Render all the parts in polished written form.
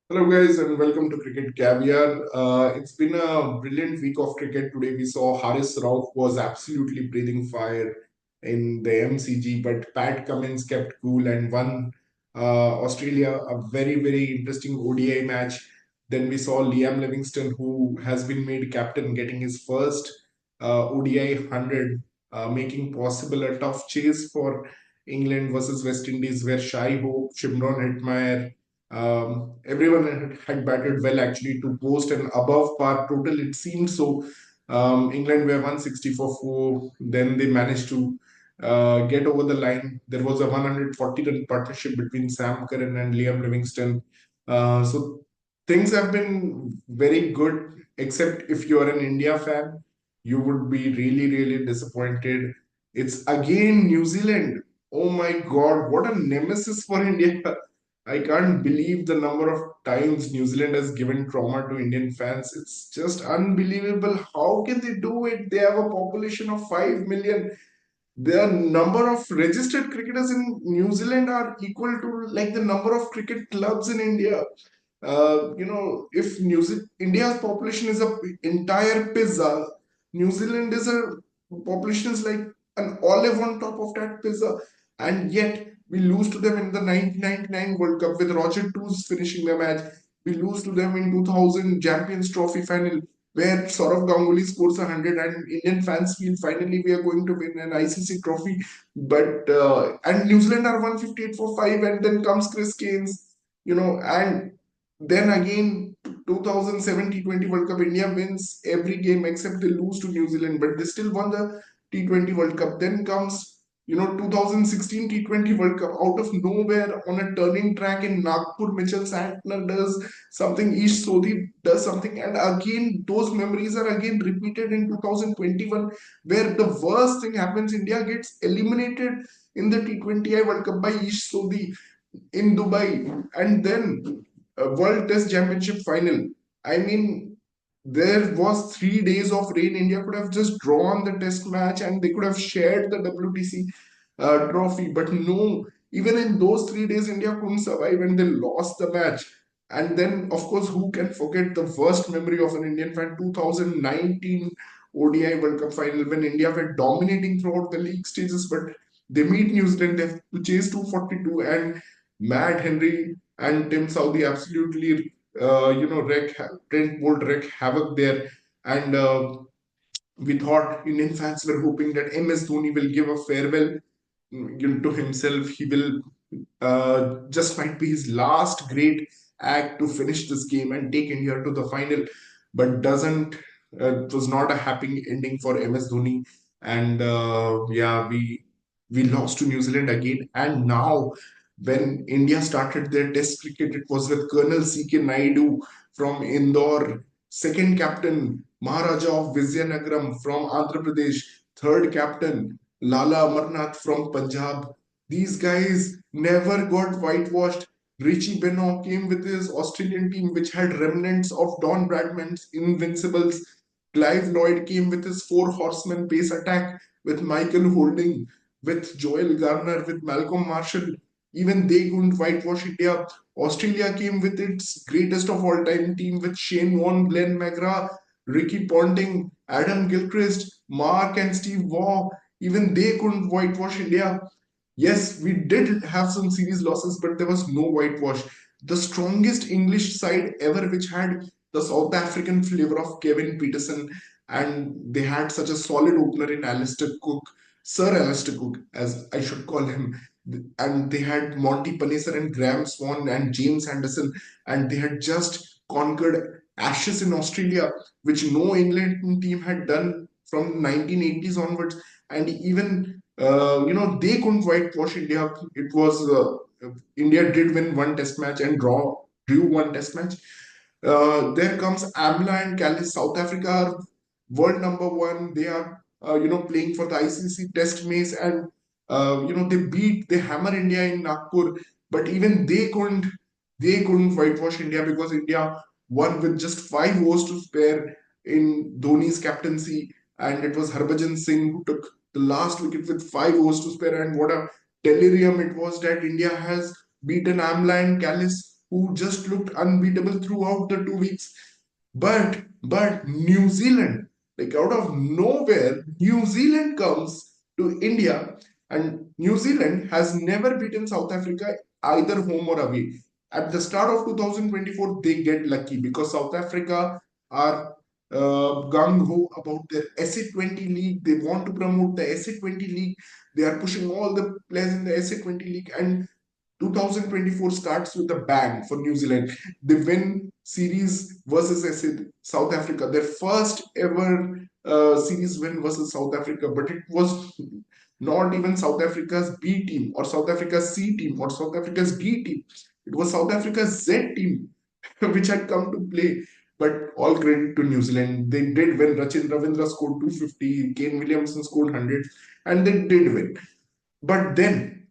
Hello, guys, and welcome to Cricket Caviar. It's been a brilliant week of cricket. Today, we saw Haris Rauf was absolutely breathing fire in the MCG, but Pat Cummins kept cool and won Australia a very interesting ODI match. Then we saw Liam Livingstone, who has been made captain, getting his first ODI 100, making possible a tough chase for England versus West Indies, where Shai Hope, Shimron Hetmeyer, everyone had batted well actually to post an above par total. It seemed so. England were 160 for 4. Then they managed to get over the line. There was a 140 run partnership between Sam Curran and Liam Livingstone. So things have been very good, except if you're an India fan, you would be really disappointed. It's again New Zealand. Oh my God, what a nemesis for India. I can't believe the number of times New Zealand has given trauma to Indian fans. It's just unbelievable. How can they do it? They have a population of 5 million. The number of registered cricketers in New Zealand are equal to like the number of cricket clubs in India. If India's population is a entire pizza, New Zealand is a population is like an olive on top of that pizza, and yet we lose to them in the 1999 World Cup with Roger Toos finishing the match. We lose to them in 2000 Champions Trophy final where Saurav Ganguly scores 100 and Indian fans feel finally we are going to win an ICC trophy. But and New Zealand are 158 for 5, and then comes Chris Gaines, and then again 2007 T20 World Cup, India wins every game except they lose to New Zealand, but they still won the T20 World Cup. Then comes 2016 T20 World Cup out of nowhere on a turning track in Nagpur. Mitchell Santner does something, Ish Sodhi does something, and again those memories are again repeated in 2021, where the worst thing happens. India gets eliminated in the T20I World Cup by Ish Sodhi in Dubai, and then a World Test Championship final. I mean, there was 3 days of rain. India could have just drawn the test match and they could have shared the WTC trophy. But no, even in those 3 days, India couldn't survive and they lost the match. And then, of course, who can forget the worst memory of an Indian fan? 2019 ODI World Cup final when India were dominating throughout the league stages, but they meet New Zealand, they have to chase 242, and Matt Henry and Tim Southee absolutely, Trent Bolt wreak havoc there. And we thought Indian fans were hoping that MS Dhoni will give a farewell to himself. He will just might be his last great act to finish this game and take India to the final, but doesn't. It was not a happy ending for MS Dhoni, and yeah, we lost to New Zealand again. And now, when India started their Test cricket, it was with Colonel C.K. Naidu from Indore, second captain Maharaja of Vizianagaram from Andhra Pradesh, third captain Lala Amarnath from Punjab. These guys never got whitewashed. Richie Benaud came with his Australian team, which had remnants of Don Bradman's Invincibles. Clive Lloyd came with his four horsemen pace attack with Michael Holding, with Joel Garner, with Malcolm Marshall. Even they couldn't whitewash India. Australia came with its greatest of all time team with Shane Warne, Glenn McGrath, Ricky Ponting, Adam Gilchrist, Mark and Steve Waugh. Even they couldn't whitewash India. Yes, we did have some series losses, but there was no whitewash. The strongest English side ever, which had the South African flavor of Kevin Peterson, and they had such a solid opener in Alistair Cook, Sir Alistair Cook, as I should call him. And they had Monty Panesar and Graham Swan and James Anderson, and they had just conquered Ashes in Australia, which no England team had done from 1980s onwards. And even they couldn't whitewash India. It was India did win one test match and drew one test match. There comes Amla and Callis. South Africa are world number one. They are playing for the ICC Test match, and they hammer India in Nagpur. But even they couldn't whitewash India because India won with just 5 overs to spare in Dhoni's captaincy, and it was Harbhajan Singh who took the last wicket with 5 overs to spare. And what a delirium it was that India has beaten Amla and Callis who just looked unbeatable throughout the 2 weeks. But New Zealand, like out of nowhere, New Zealand comes to India, and New Zealand has never beaten South Africa either home or away. At the start of 2024, they get lucky because South Africa are gung ho about their SA20 league. They want to promote the SA20 league. They are pushing all the players in the SA20 league, and 2024 starts with a bang for New Zealand. They win series versus South Africa, their first ever series win versus South Africa, but it was not even South Africa's B team or South Africa's C team or South Africa's D team. It was South Africa's Z team which had come to play. But all credit to New Zealand. They did win. Rachin Ravindra scored 250, Kane Wlliamson scored 100, and they did win. But then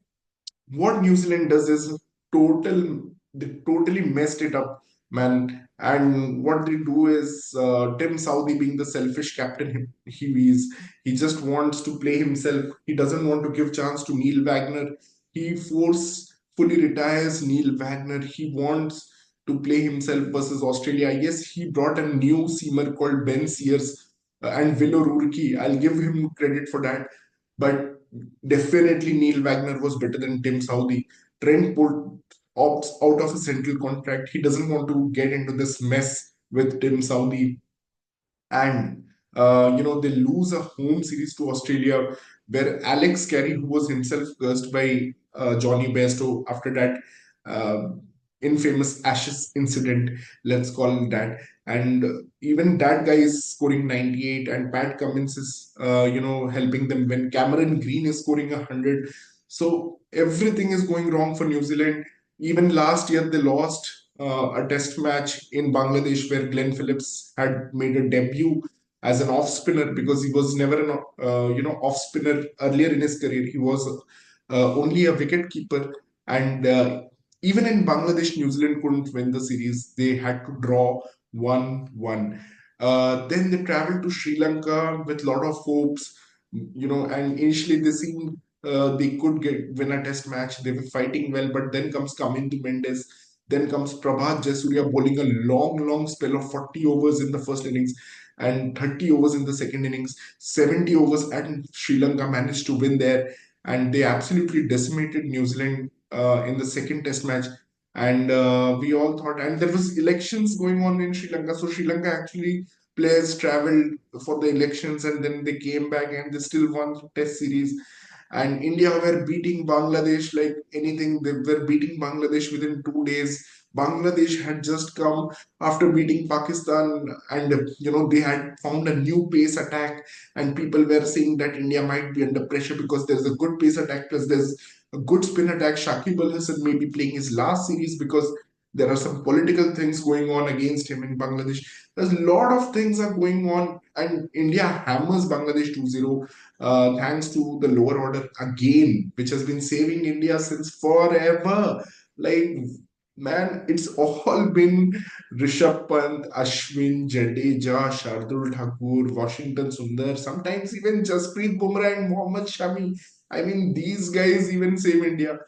what New Zealand does is they totally messed it up, man. And what they do is Tim Southee, being the selfish captain he just wants to play himself. He doesn't want to give chance to Neil Wagner. He forcefully retires Neil Wagner. He wants to play himself versus Australia. Yes, he brought a new seamer called Ben Sears and Willow Rourke. I'll give him credit for that. But definitely Neil Wagner was better than Tim Southee. Trent Bolt opts out of a central contract. He doesn't want to get into this mess with Tim Southee. And they lose a home series to Australia, where Alex Carey, who was himself cursed by Johnny Bairstow after that uh, infamous Ashes incident, let's call it that. And even that guy is scoring 98, and Pat Cummins is helping them when Cameron Green is scoring 100. So everything is going wrong for New Zealand. Even last year they lost a test match in Bangladesh where Glenn Phillips had made a debut as an off spinner, because he was never an off spinner earlier in his career. He was only a wicket keeper, and even in Bangladesh, New Zealand couldn't win the series. They had to draw 1-1. Then they traveled to Sri Lanka with a lot of hopes, and initially they seemed they could win a test match. They were fighting well, but then comes Kamindu Mendes. Then comes Prabhat Jasuria bowling a long, long spell of 40 overs in the first innings and 30 overs in the second innings. 70 overs, and Sri Lanka managed to win there. And they absolutely decimated New Zealand in the second test match. And we all thought, and there was elections going on in Sri Lanka. So Sri Lanka actually players traveled for the elections, and then they came back and they still won test series. And India were beating Bangladesh like anything. They were beating Bangladesh within 2 days. Bangladesh had just come after beating Pakistan, and they had found a new pace attack, and people were saying that India might be under pressure because there's a good pace attack plus there's a good spin attack. Shakib Al Hasan may be playing his last series because there are some political things going on against him in Bangladesh. There's a lot of things are going on, and India hammers Bangladesh 2-0 thanks to the lower order again, which has been saving India since forever. Like, man, it's all been Rishabh Pant, Ashwin, Jadeja, Shardul Thakur, Washington Sundar, sometimes even Jasprit Bumrah and Mohammad Shami. I mean, these guys even save India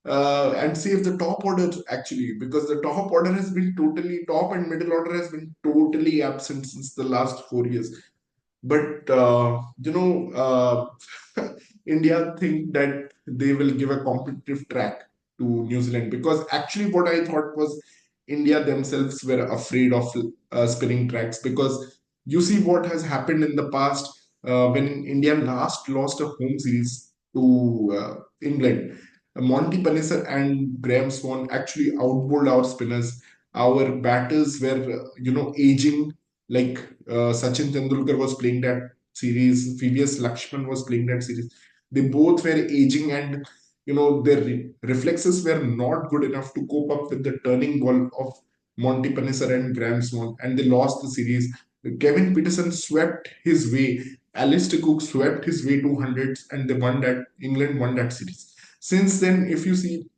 and save the top order actually, because the top order has been totally, top and middle order has been totally absent since the last 4 years. But India think that they will give a competitive track to New Zealand, because actually what I thought was India themselves were afraid of spinning tracks, because you see what has happened in the past when India last lost a home series to England. Monty Panesar and Graham Swan actually outbowled our spinners. Our batters were, aging, like Sachin Tendulkar was playing that series, VVS Lakshman was playing that series. They both were aging, and their reflexes were not good enough to cope up with the turning ball of Monty Panesar and Graham Swan, and they lost the series. Kevin Peterson swept his way. Alistair Cook swept his way to hundreds, and they won that. England won that series. Since then, if you see,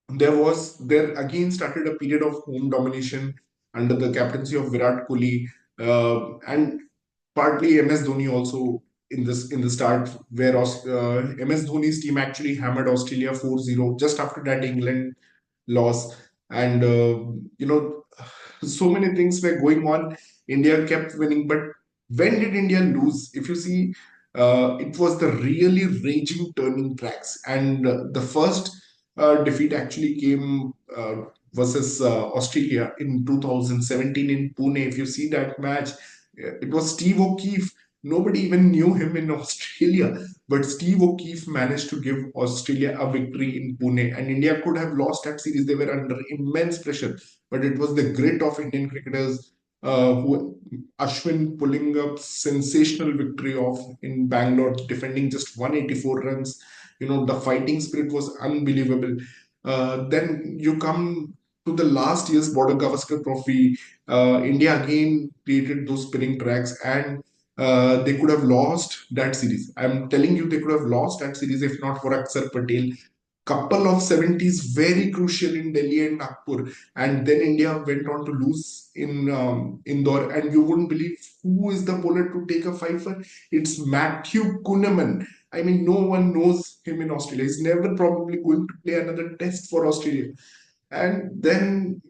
there again started a period of home domination under the captaincy of Virat Kohli, and partly MS Dhoni also in the start, where MS Dhoni's team actually hammered Australia 4-0 just after that England loss. and so many things were going on. India kept winning, but when did India lose? If you see, it was the really raging turning tracks, and the first defeat actually came versus Australia in 2017 in Pune. If you see that match, it was Steve O'Keefe. Nobody even knew him in Australia, but Steve O'Keefe managed to give Australia a victory in Pune, and India could have lost that series. They were under immense pressure, but it was the grit of Indian cricketers who Ashwin pulling up sensational victory of in Bangalore, defending just 184 runs. The fighting spirit was unbelievable. Then you come to the last year's Border Gavaskar Trophy. India again created those spinning tracks, and they could have lost that series. I'm telling you, they could have lost that series if not for Aksar Patel. Couple of 70s very crucial in Delhi and Nagpur, and then India went on to lose in Indore, and you wouldn't believe who is the bowler to take a fifer. It's Matthew Kuhneman. I mean, no one knows him in Australia. He's never probably going to play another test for Australia. And then,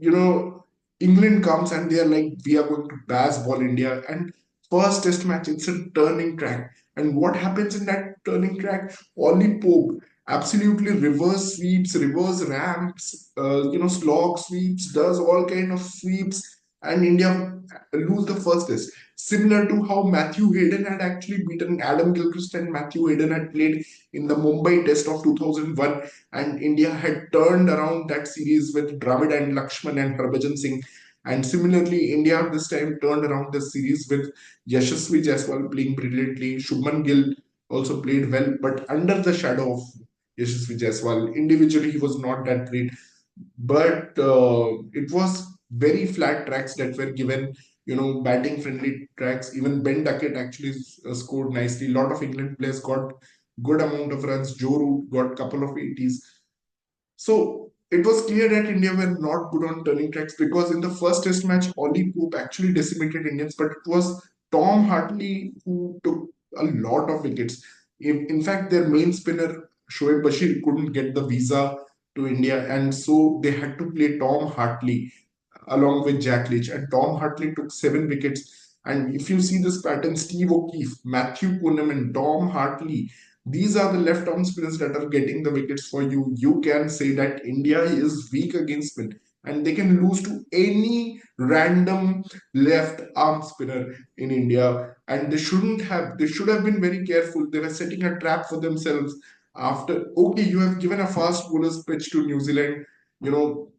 England comes and they are like, we are going to baseball India. And first test match, it's a turning track. And what happens in that turning track? Ollie Pope absolutely reverse sweeps, reverse ramps, slog sweeps, does all kind of sweeps, and India lose the first test. Similar to how Matthew Hayden had actually beaten Adam Gilchrist, and Matthew Hayden had played in the Mumbai test of 2001, and India had turned around that series with Dravid and Lakshman and Harbhajan Singh. And similarly, India this time turned around the series with Yashasvi Jaiswal playing brilliantly. Shubman Gill also played well, but under the shadow of Yashasvi Jaiswal. Individually, he was not that great, but it was very flat tracks that were given, batting friendly tracks. Even Ben Duckett actually scored nicely. A lot of England players got good amount of runs. Joe Root got couple of 80s. So it was clear that India were not good on turning tracks, because in the first test match, Ollie Pope actually decimated Indians, but it was Tom Hartley who took a lot of wickets. In fact, their main spinner, Shoaib Bashir, couldn't get the visa to India, and so they had to play Tom Hartley along with Jack Leach. And Tom Hartley took 7 wickets. And if you see this pattern, Steve O'Keefe, Matthew Kuhneman, Tom Hartley, these are the left arm spinners that are getting the wickets for you. You can say that India is weak against spin, and they can lose to any random left arm spinner in India. And they should have been very careful. They were setting a trap for themselves. After, okay, you have given a fast bowler's pitch to New Zealand, you know,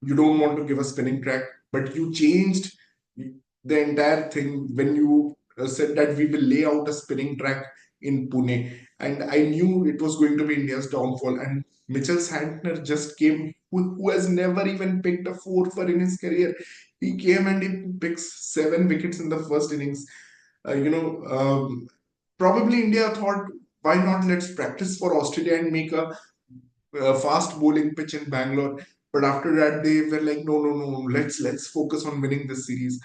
you don't want to give a spinning track, but you changed the entire thing when you said that we will lay out a spinning track in Pune. And I knew it was going to be India's downfall. And Mitchell Santner just came, who has never even picked a four for in his career. He came and he picks 7 wickets in the first innings. Probably India thought, why not let's practice for Australia and make a fast bowling pitch in Bangalore. But after that, they were like, no, no, no, let's focus on winning this series.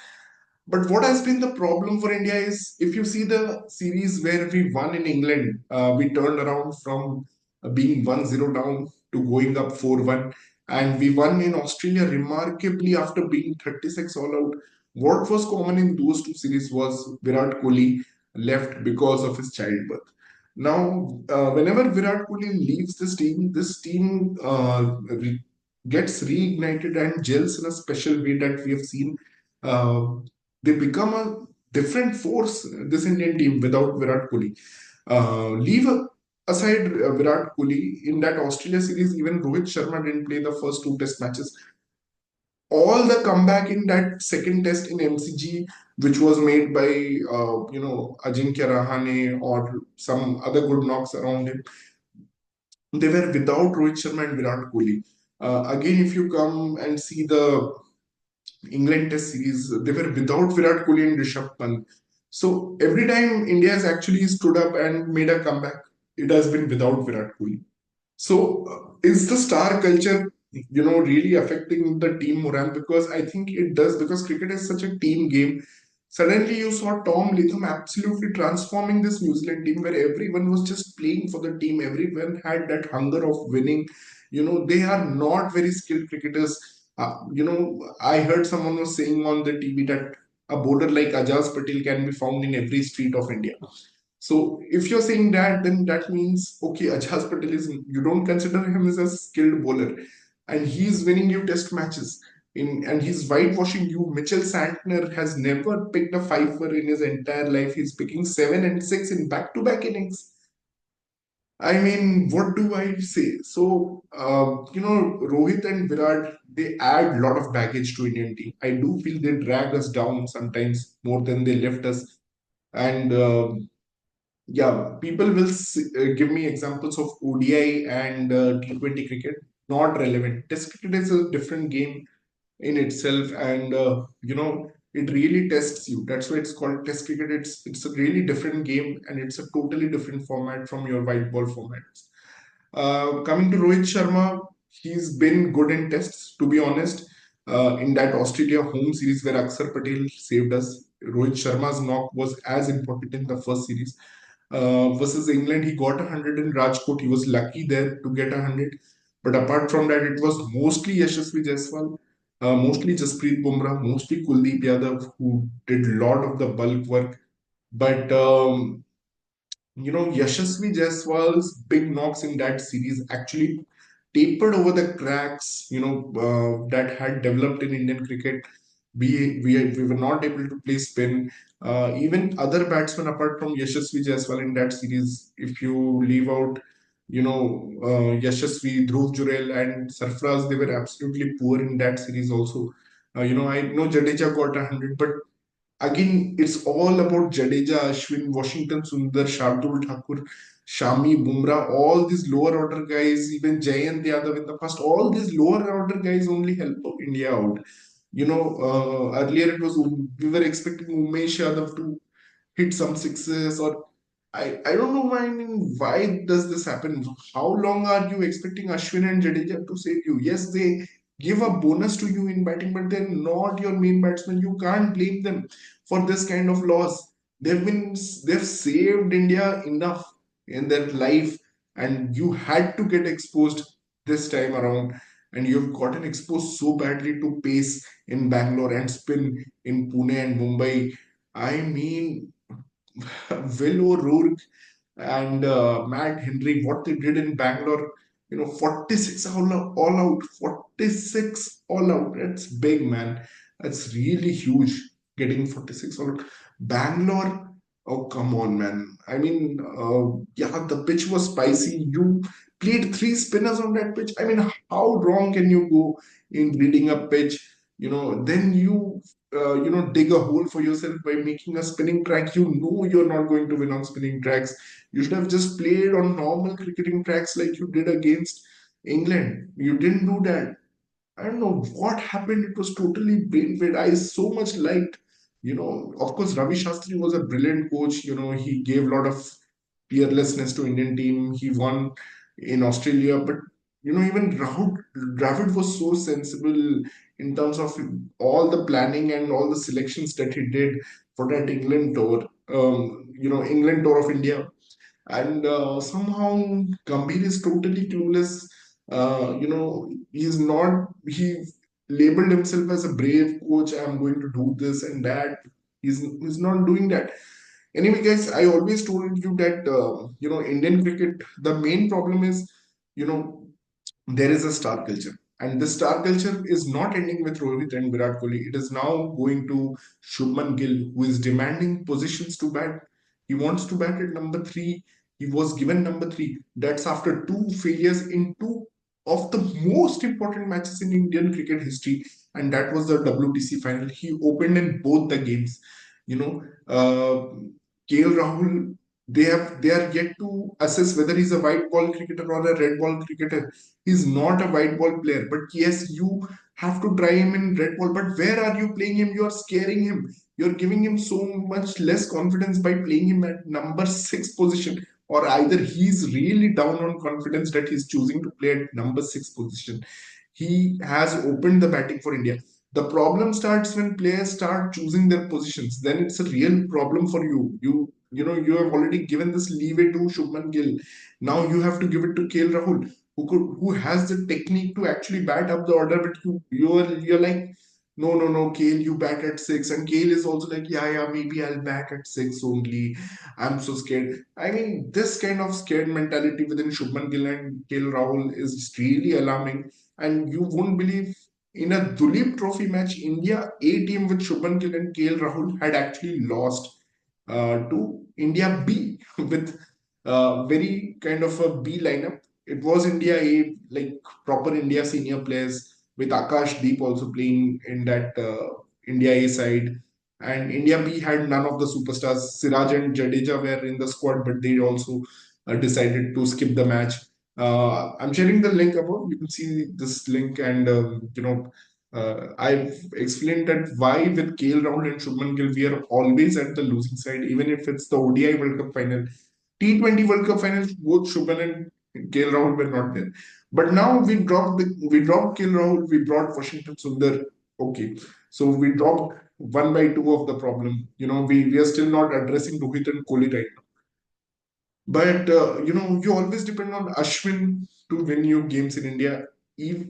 But what has been the problem for India is, if you see the series where we won in England, we turned around from being 1-0 down to going up 4-1. And we won in Australia remarkably after being 36 all out. What was common in those two series was Virat Kohli left because of his childbirth. Now, whenever Virat Kohli leaves this team gets reignited and gels in a special way that we have seen. Uh, they become a different force, this Indian team, without Virat Kohli. Leave aside Virat Kohli, in that Australia series, even Rohit Sharma didn't play the first 2 test matches. All the comeback in that second test in MCG, which was made by Ajinkya Rahane or some other good knocks around him, they were without Rohit Sharma and Virat Kohli. Again, if you come and see the England Test series, they were without Virat Kohli and Rishabh Pant. So every time India has actually stood up and made a comeback, it has been without Virat Kohli. So, is the star culture, really affecting the team morale? Because I think it does, because cricket is such a team game. Suddenly, you saw Tom Latham absolutely transforming this New Zealand team where everyone was just playing for the team. Everyone had that hunger of winning. They are not very skilled cricketers. I heard someone was saying on the TV that a bowler like Ajaz Patel can be found in every street of India. So if you're saying that, then that means okay, Ajaz Patel is, you don't consider him as a skilled bowler, and he's winning you test matches. And he's whitewashing you. Mitchell Santner has never picked a fifer in his entire life. He's picking 7 and 6 in back-to-back innings. I mean, what do I say? So, Rohit and Virat, they add a lot of baggage to Indian team. I do feel they drag us down sometimes more than they lift us. And yeah, people will give me examples of ODI and T20 cricket. Not relevant. Test cricket is a different game in itself, and it really tests you. That's why it's called Test cricket. It's a really different game, and it's a totally different format from your white ball formats. Coming to Rohit Sharma, he's been good in tests, to be honest. In that Australia home series where Akshar Patel saved us, Rohit Sharma's knock was as important in the first series. Versus England, he got 100 in Rajkot. He was lucky there to get 100. But apart from that, it was mostly Yashasvi Jaiswal, mostly Jasprit Bumrah, mostly Kuldeep Yadav, who did a lot of the bulk work. But Yashasvi Jaiswal's big knocks in that series actually tapered over the cracks, that had developed in Indian cricket. We were not able to play spin. Even other batsmen apart from Yashasvi Jaiswal in that series, if you leave out, Yashasvi, Dhruv Jurel, and Sarfraz, they were absolutely poor in that series also. I know Jadeja got 100, but again, it's all about Jadeja, Ashwin, Washington Sundar, Shardul Thakur, Shami, Bumrah, all these lower order guys, even Jayant Yadav in the past, all these lower order guys only help India out. Earlier it was, we were expecting Umesh Yadav to hit some sixes, or I don't know why. I mean, why does this happen? How long are you expecting Ashwin and Jadeja to save you? Yes, they give a bonus to you in batting, but they're not your main batsmen. You can't blame them for this kind of loss. They've saved India enough in their life, and you had to get exposed this time around, and you've gotten exposed so badly to pace in Bangalore and spin in Pune and Mumbai. I mean, Will O'Rourke and Matt Henry, what they did in Bangalore, 46 all out, 46 all out. That's big, man. That's really huge, getting 46 all out. Bangalore, oh, come on, man. I mean, yeah, the pitch was spicy. You played three spinners on that pitch. I mean, how wrong can you go in reading a pitch? Then you dig a hole for yourself by making a spinning track. You know you're not going to win on spinning tracks. You should have just played on normal cricketing tracks like you did against England. You didn't do that. I don't know what happened. It was totally brain I so much liked, of course, Ravi Shastri was a brilliant coach. He gave a lot of fearlessness to Indian team. He won in Australia, but even Dravid was so sensible in terms of all the planning and all the selections that he did for that England tour. England tour of India, and somehow Gambhir is totally clueless. He's not. He labeled himself as a brave coach. I'm going to do this and that. He's not doing that. Anyway, guys, I always told you that Indian cricket. The main problem is, you know, there is a star culture. And the star culture is not ending with Rohit and Virat Kohli. It is now going to Shubman Gill, who is demanding positions to bat. He wants to bat at number three. He was given number three. That's after two failures in two of the most important matches in Indian cricket history. And that was the WTC final. He opened in both the games. You know, KL Rahul, they are yet to assess whether he's a white ball cricketer or a red ball cricketer. He's not a white ball player, but yes, you have to try him in red ball. But where are you playing him? You are scaring him. You're giving him so much less confidence by playing him at number six position, or either he's really down on confidence that he's choosing to play at number six position. He has opened the batting for India. The problem starts when players start choosing their positions. Then it's a real problem for you. You have already given this leeway to Shubman Gill. Now you have to give it to KL Rahul. who has the technique to actually bat up the order, but you're like, no, Kale, you bat at six, and Kale is also like, yeah, maybe I'll bat at six only. I'm so scared. I mean, this kind of scared mentality within Shubman Gill and Kale Rahul is really alarming. And you won't believe, in a Duleep Trophy match, India A team with Shubman Gill and Kale Rahul had actually lost to India B with very kind of a B lineup. It was India A, like proper India senior players, with Akash Deep also playing in that India A side. And India B had none of the superstars. Siraj and Jadeja were in the squad, but they also decided to skip the match. I'm sharing the link above. You can see this link, and I've explained that why with KL Rahul and Shubman Gill we are always at the losing side, even if it's the ODI World Cup final. T20 World Cup finals, both Shubman and KL Rahul were not there. But now we dropped KL Rahul, we brought Washington Sundar. Okay, so we dropped one by two of the problem. We are still not addressing Rohit and Kohli right. But you always depend on Ashwin to win your games in India.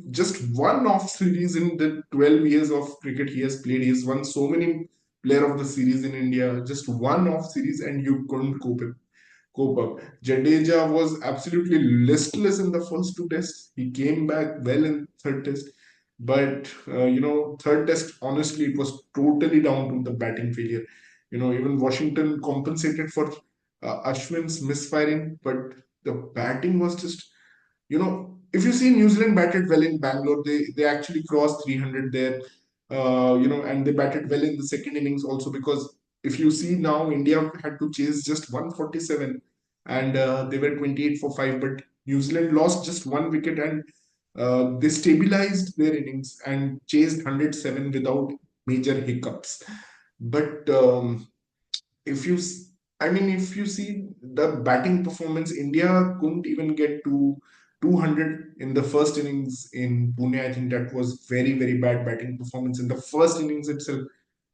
Just one off series in the 12 years of cricket he has played, he has won so many player of the series in India. Just one off series, and you couldn't cope up. Jadeja was absolutely listless in the first two tests. He came back well in third test. But third test, honestly, it was totally down to the batting failure. Even Washington compensated for Ashwin's misfiring, but the batting was just, if you see New Zealand batted well in Bangalore, they actually crossed 300 there, and they batted well in the second innings also, because if you see now, India had to chase just 147, and they were 28 for 5, but New Zealand lost just one wicket, and they stabilized their innings and chased 107 without major hiccups. But if you if you see the batting performance, India couldn't even get to 200 in the first innings in Pune. I think that was very, very bad batting performance in the first innings itself.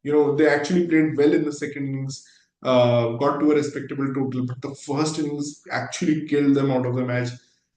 They actually played well in the second innings, got to a respectable total, but the first innings actually killed them out of the match.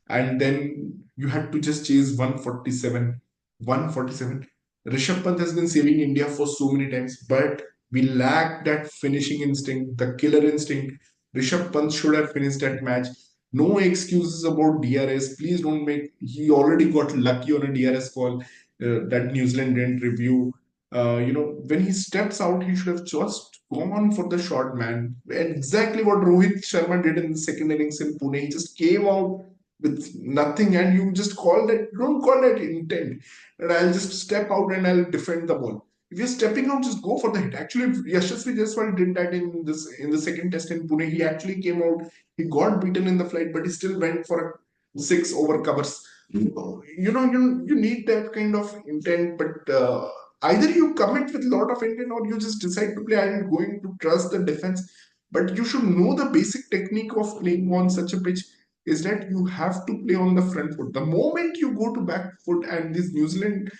And then you had to just chase 147. 147. Rishabh Pant has been saving India for so many times, but we lack that finishing instinct, the killer instinct. Rishabh Pant should have finished that match. No excuses about DRS. Please don't make. He already got lucky on a DRS call that New Zealand didn't review. When he steps out, he should have just gone for the shot, man. Exactly what Rohit Sharma did in the second innings in Pune. He just came out with nothing, and you just call that. Don't call that intent. And I'll just step out and I'll defend the ball. If you're stepping out, just go for the hit. Actually, Yashasvi Jaiswal did that in the second test in Pune. He actually came out. He got beaten in the flight, but he still went for six over covers. You need that kind of intent, but either you commit with a lot of intent, or you just decide to play. I'm going to trust the defense, but you should know the basic technique of playing on such a pitch is that you have to play on the front foot. The moment you go to back foot, and these New Zealand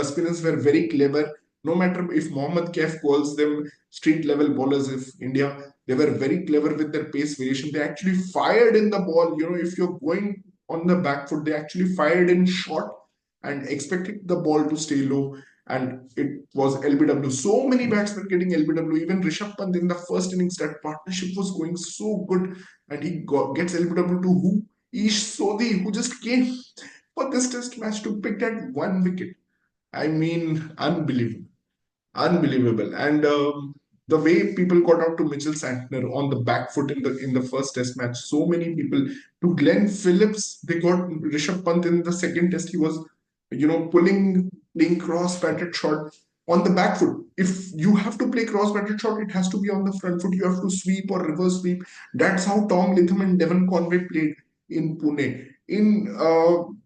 spinners were very clever. No matter if Mohammad Kaif calls them street level bowlers, if India, they were very clever with their pace variation. They actually fired in the ball. If you're going on the back foot, they actually fired in short and expected the ball to stay low. And it was LBW. So many batsmen getting LBW. Even Rishabh Pant in the first innings, that partnership was going so good, and gets LBW to who? Ish Sodhi, who just came for this test match to pick that one wicket. I mean, unbelievable. Unbelievable. And the way people got out to Mitchell Santner on the back foot in the first test match, so many people. To Glenn Phillips, they got Rishabh Pant in the second test. He was, playing cross-batted shot on the back foot. If you have to play cross-batted shot, it has to be on the front foot. You have to sweep or reverse sweep. That's how Tom Latham and Devon Conway played in Pune. In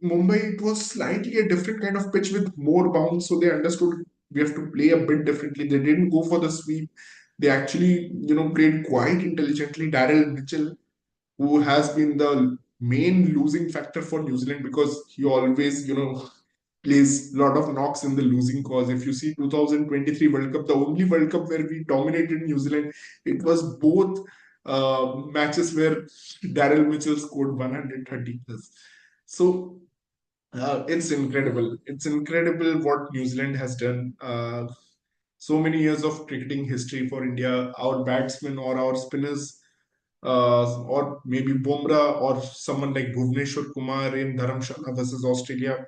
Mumbai, it was slightly a different kind of pitch with more bounce, so they understood we have to play a bit differently. They didn't go for the sweep. They actually, played quite intelligently. Daryl Mitchell, who has been the main losing factor for New Zealand, because he always, plays a lot of knocks in the losing cause. If you see 2023 World Cup, the only World Cup where we dominated New Zealand, it was both matches where Daryl Mitchell scored 130 plus. So it's incredible. It's incredible what New Zealand has done. So many years of cricketing history for India. Our batsmen or our spinners, or maybe Bumrah or someone like Bhuvneshwar Kumar in Dharamshala versus Australia,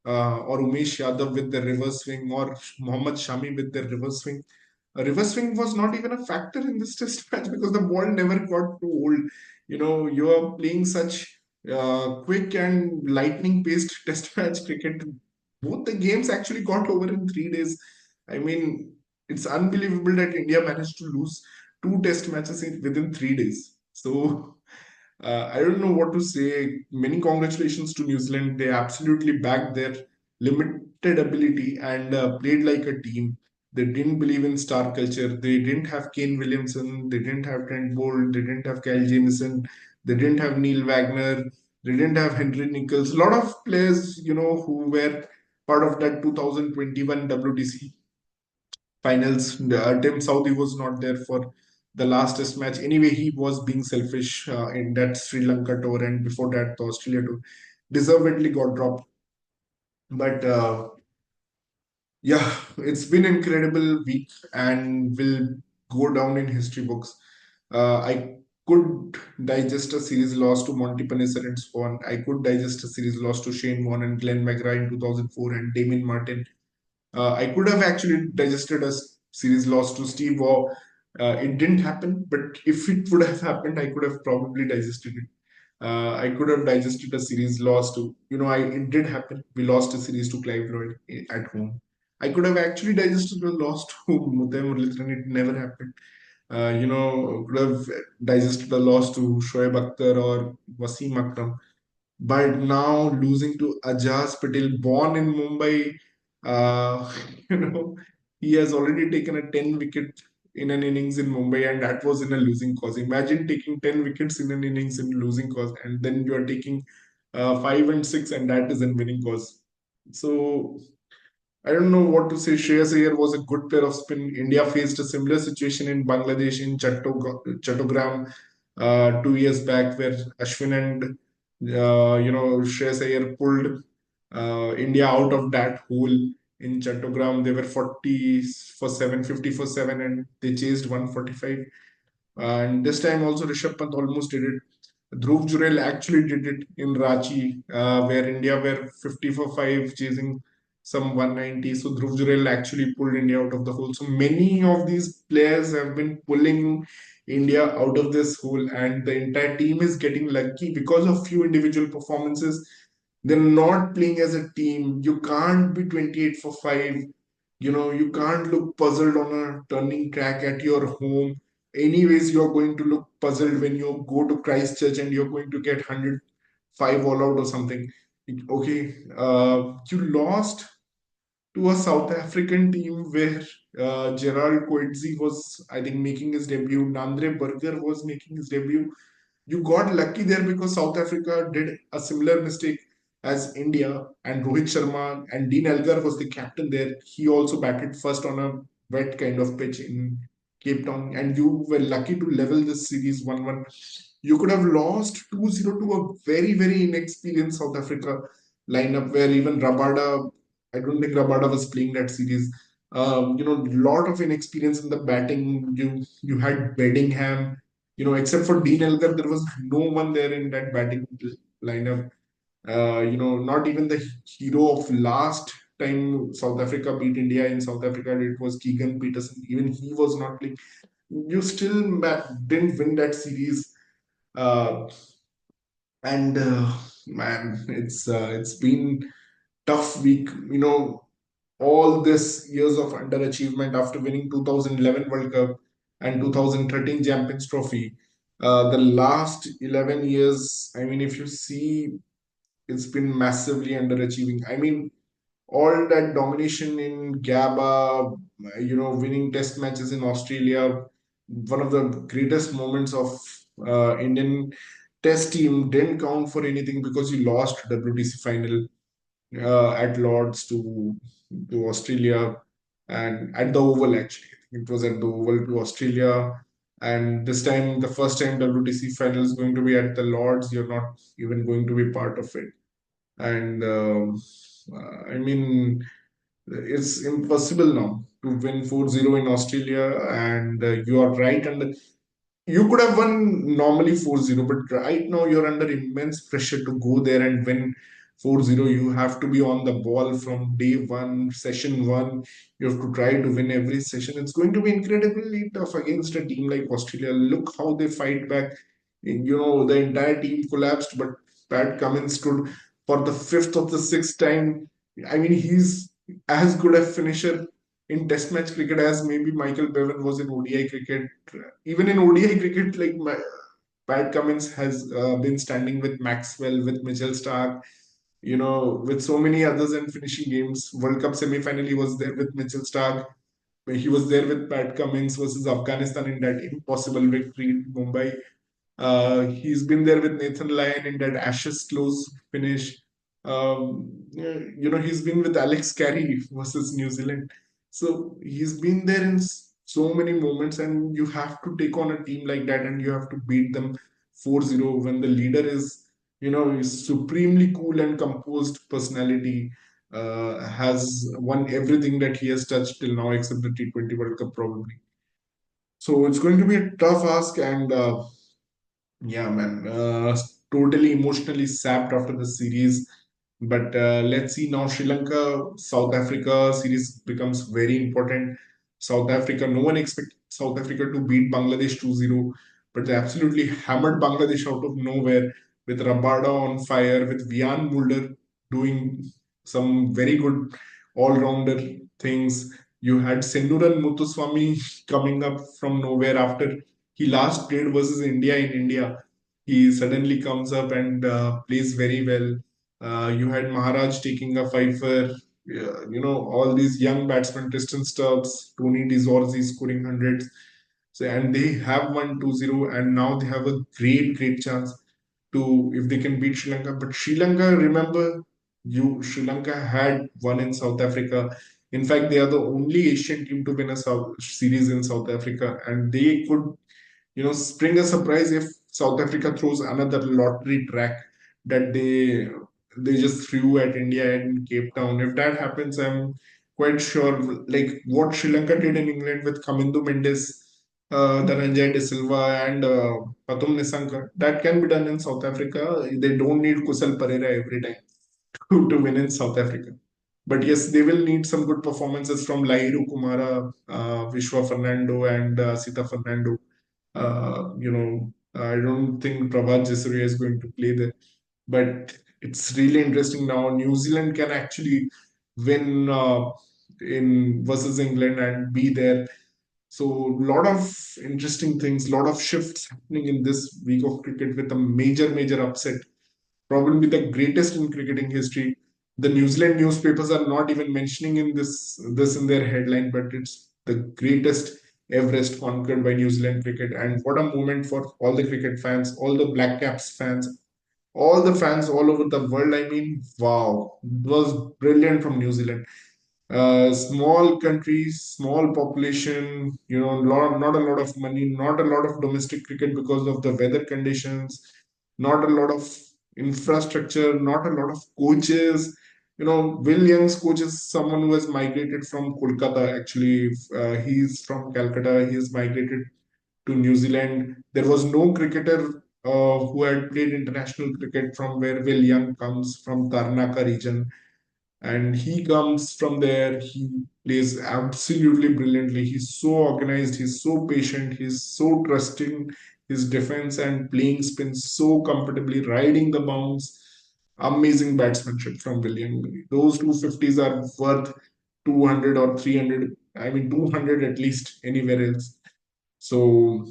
or Umesh Yadav with the reverse swing, or Mohammad Shami with the reverse swing. A reverse swing was not even a factor in this test match because the ball never got too old. You are playing such quick and lightning paced test match cricket. Both the games actually got over in 3 days. I mean, it's unbelievable that India managed to lose two test matches within 3 days. So I don't know what to say. Many congratulations to New Zealand. They absolutely backed their limited ability and played like a team. They didn't believe in star culture. They didn't have Kane Williamson. They didn't have Trent Bolt. They didn't have Kyle Jamieson. They didn't have Neil Wagner. They didn't have Henry Nichols. A lot of players, who were part of that 2021 WTC finals. Tim Southee was not there for the last test match. Anyway, he was being selfish in that Sri Lanka tour, and before that, the Australia tour. Deservedly got dropped. But yeah, it's been incredible week and will go down in history books. I could digest a series loss to Monty Panesar and Swan. I could digest a series loss to Shane Warne and Glenn McGrath in 2004 and Damien Martin. I could have actually digested a series loss to Steve Waugh. It didn't happen, but if it would have happened, I could have probably digested it. I could have digested a series loss to, it did happen. We lost a series to Clive Lloyd at home. I could have actually digested a loss to Mutay Muralitharan. It never happened. Could have digested a loss to Shoaib Akhtar or Wasim Akram. But now losing to Ajaz Patel, born in Mumbai, uh, you know, he has already taken a 10 wicket in an innings in Mumbai, and that was in a losing cause. Imagine taking 10 wickets in an innings in losing cause, and then you are taking 5 and 6, and that is in winning cause. So I don't know what to say. Shreyas Iyer was a good pair of spin. India faced a similar situation in Bangladesh in Chattogram 2 years back, where Ashwin and Shreyas Iyer pulled India out of that hole in Chattogram. They were 40 for 7, 50 for 7, and they chased 145. And this time also Rishabh Pant almost did it. Dhruv Jurel actually did it in Ranchi, where India were 50 for 5, chasing some 190. So Dhruv Jurel actually pulled India out of the hole. So many of these players have been pulling India out of this hole, and the entire team is getting lucky because of few individual performances. They're not playing as a team. You can't be 28 for 5. You can't look puzzled on a turning track at your home. Anyways, you're going to look puzzled when you go to Christchurch and you're going to get 105 all out or something. Okay, you lost to a South African team where Gerald Coetzee was, I think, making his debut. Nandre Burger was making his debut. You got lucky there because South Africa did a similar mistake as India, and Rohit Sharma and Dean Elgar was the captain there. He also batted first on a wet kind of pitch in Cape Town, and you were lucky to level this series 1-1. You could have lost 2-0 to a very, very inexperienced South Africa lineup where even Rabada, I don't think Rabada was playing that series. Lot of inexperience in the batting. You had Beddingham, except for Dean Elgar, there was no one there in that batting lineup. Not even the hero of last time South Africa beat India in South Africa, it was Keegan Peterson. Even he was not playing. You still didn't win that series. Uh, and man, it's been tough week. All this years of underachievement after winning 2011 World Cup and 2013 Champions Trophy. The last 11 years, I mean, if you see, it's been massively underachieving. I mean, all that domination in GABA, winning test matches in Australia, one of the greatest moments of Indian test team didn't count for anything because you lost WTC final at Lords to Australia and at the Oval actually. It was at the Oval to Australia. And this time, the first time WTC final is going to be at the Lords. You're not even going to be part of it. And I mean, it's impossible now to win 4-0 in Australia. And you are right. And you could have won normally 4-0, but right now you're under immense pressure to go there and win 4-0. You have to be on the ball from day one, session one. You have to try to win every session. It's going to be incredibly tough against a team like Australia. Look how they fight back. The entire team collapsed, but Pat Cummins stood for the fifth of the sixth time. I mean, he's as good a finisher in Test match cricket as maybe Michael Bevan was in ODI cricket. Even in ODI cricket, like Pat Cummins has been standing with Maxwell, with Mitchell Stark, with so many others and finishing games. World Cup semi-final, he was there with Mitchell Stark. He was there with Pat Cummins versus Afghanistan in that impossible victory in Mumbai. He's been there with Nathan Lyon in that Ashes close finish. He's been with Alex Carey versus New Zealand. So he's been there in so many moments, and you have to take on a team like that and you have to beat them 4-0 when the leader is supremely cool and composed personality, has won everything that he has touched till now except the T20 World Cup, probably. So it's going to be a tough ask, and yeah, man. Totally emotionally sapped after the series. But let's see now. Sri Lanka, South Africa series becomes very important. South Africa, no one expected South Africa to beat Bangladesh 2-0, but they absolutely hammered Bangladesh out of nowhere with Rabada on fire, with Vian Mulder doing some very good all-rounder things. You had Senduran Muthuswamy coming up from nowhere after he last played versus India in India. He suddenly comes up and plays very well. You had Maharaj taking a five for, all these young batsmen, Tristan Stubbs, Tony DeZorzi scoring hundreds. So, and they have won 2-0, and now they have a great, great chance to, if they can beat Sri Lanka. But Sri Lanka, remember, Sri Lanka had won in South Africa. In fact, they are the only Asian team to win a series in South Africa, and they could spring a surprise if South Africa throws another lottery track that they just threw at India and Cape Town. If that happens, I'm quite sure, like what Sri Lanka did in England with Kamindu Mendes, Dhananjay De Silva, and Pathum Nissanka, that can be done in South Africa. They don't need Kusal Pereira every time to win in South Africa. But yes, they will need some good performances from Lahiru Kumara, Vishwa Fernando, and Sita Fernando. I don't think Prabhat Jasuria is going to play there. But it's really interesting now. New Zealand can actually win in versus England and be there. So a lot of interesting things, lot of shifts happening in this week of cricket with a major, major upset, probably the greatest in cricketing history. The New Zealand newspapers are not even mentioning in this in their headline, but it's the greatest Everest conquered by New Zealand cricket. And what a moment for all the cricket fans, all the Black Caps fans, all the fans all over the world. I mean, wow, it was brilliant from New Zealand. Small countries, small population, not a lot of money, not a lot of domestic cricket because of the weather conditions, not a lot of infrastructure, not a lot of coaches. Will Young's coach is someone who has migrated from Kolkata. Actually, he's from Calcutta. He has migrated to New Zealand. There was no cricketer who had played international cricket from where Will Young comes from, Tarnaka region, and he comes from there. He plays absolutely brilliantly. He's so organized, he's so patient, he's so trusting his defense and playing spin so comfortably, riding the bounce. Amazing batsmanship from William. Those 250s are worth 200 or 300, I mean 200 at least anywhere else. So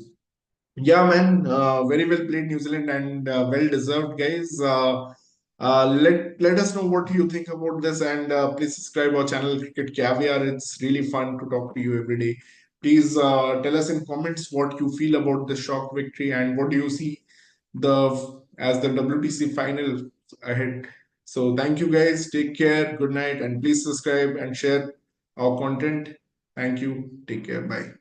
yeah, man, very well played, New Zealand, and well deserved, guys. Let us know what you think about this, and please subscribe our channel, Cricket Caviar. It's really fun to talk to you every day. Please tell us in comments what you feel about the shock victory and what do you see the WTC final ahead. So thank you, guys. Take care. Good night, and please subscribe and share our content. Thank you. Take care. Bye.